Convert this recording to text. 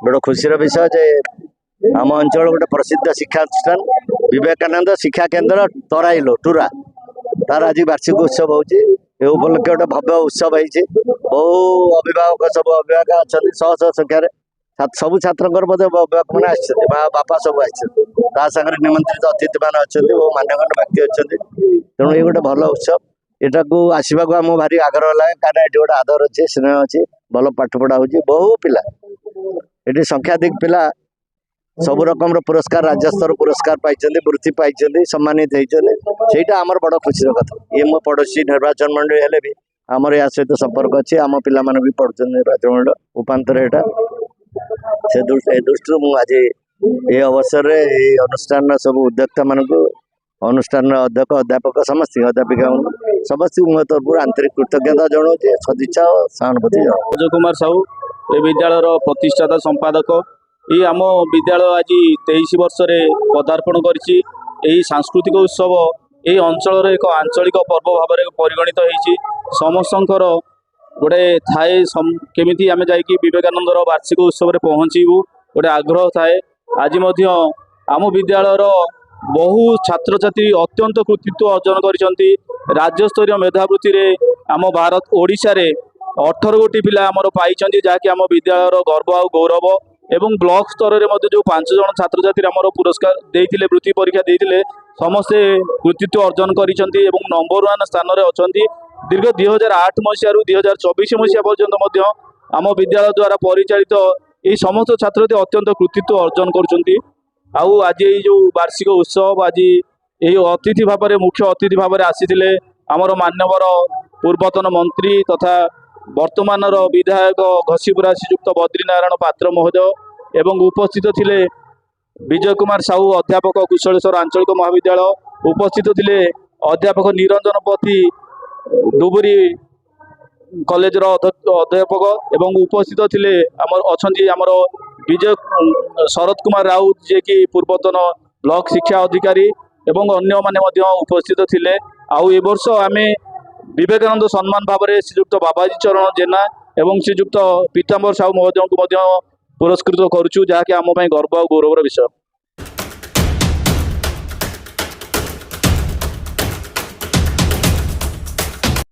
बड़ खुशी विषय जे आम अंचल गोटे प्रसिद्ध शिक्षानुष्ठान विवेकानंद शिक्षा केन्द्र तराइलो टूरा तार आज वार्षिक उत्सव हो उपलक्ष गोटे भव्य उत्सव हो बहु अभिभावक सब अभिभावक अच्छा शह शह संख्यार सब छात्र अभिभावक मैंने बापा सब आगे निमंत्रित अतिथि मान अच्छा बहु मान्यगण्य व्यक्ति अच्छा तेणु ये गोटे भल उत्सव यहाँ को आसवाक आम भारी आग्रह लगे कारण ये गोटे आदर अच्छे स्नेह अच्छी भल पाठ पढ़ा हो बहु पिला ये संख्याधिक पिला सब रकम पुरस्कार राज्य स्तर पुरस्कार पाई वृत्ति पाई सम्मानित होती आमर बड़ खुशी कथा ये मो पड़ोशी निर्वाचन मंडली हेले भी आमर या सहित संपर्क अच्छे आम पिला भी पढ़ुं निर्वाचन मंडल उपांतर यहाँ से दृष्टि मुझे ये अवसर में अनुष्ठान सब उद्योक्ता मान अनुष्ठान अध्यक्ष अध्यापक समस्त अध्यापिका समस्त मो तरफ आंतरिक कृतज्ञता जनाऊे सदिच्छा और सहानुभूति अजय कुमार साहू ए विद्यालय प्रतिष्ठाता संपादक ये आम विद्यालय आज 23 वर्ष पदार्पण करी सांस्कृतिक उत्सव ये अंचल एक आंचलिक पर्व भाव में परिगणित होती समस्त गोटे थाए केमी आम जा विवेकानंद वार्षिक उत्सव पहुँचू गोटे आग्रह थाए आज आम विद्यालयर बहु छात्र छात्री अत्यंत कृतित्व अर्जन कर राज्यस्तरीय मेधावृत्ति आम भारत ओडिशा रे 18 गोटी पिला आमर पाई जहाँकि आम विद्यालयर गर्व आ गौरव एवं ब्लॉक स्तर में जो 5 जन छात्र छात्री आमर पुरस्कार देते वृत्ति परीक्षा देते समस्ते कृतित्व अर्जन कर नंबर 1 स्थान में अच्छा दीर्घ 2008 मसीह 2024 मसीहा पर्यंत आम विद्यालय द्वारा परिचालित ये समस्त छात्र अत्यंत कृतित्व अर्जन कर आज जो वार्षिक उत्सव आज ये अतिथि भाव में मुख्य अतिथि भाव में आसी आमर मान्यवर पूर्वतन मंत्री तथा वर्तमान विधायक घसीपुरा श्रीयुक्त बद्रीनारायण पात्र महोदय एवं उपस्थित थिले विजय कुमार साहू अध्यापक कुशलेश्वर आंचलिक महाविद्यालय उपस्थित थिले अध्यापक निरंजन पति डुबुरी कॉलेज अध्यापक एवं उपस्थित थिले आमर विजय शरद कुमार राउत जे कि पूर्वतन ब्लॉक शिक्षा अधिकारी एवं अन्य माने उपस्थित थिले आउ ए वर्ष आमे विवेकानंद सम्मान भाव में श्रीयुक्त बाबाजी चरण जेना एवं श्रीयुक्त पीताम्बर साहू महोदय को पुरस्कृत करुचु जहाँकि आम गर्व और गौरवर विषय।